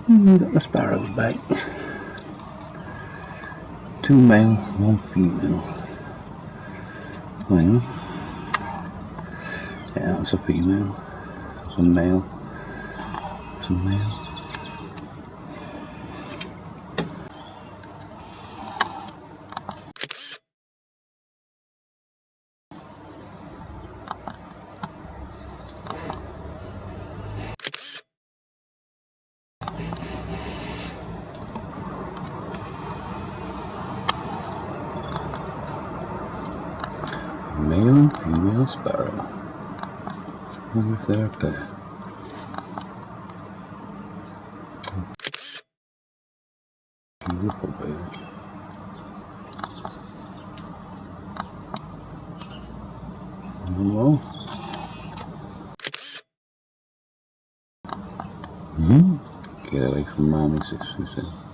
We got the sparrows back. 2 male, 1 female. Well, yeah, that's a female. That's a male. That's a male. Male and female sparrow. I wonder if they're a pair. Beautiful bird. Hello. Get away from mommy, she said.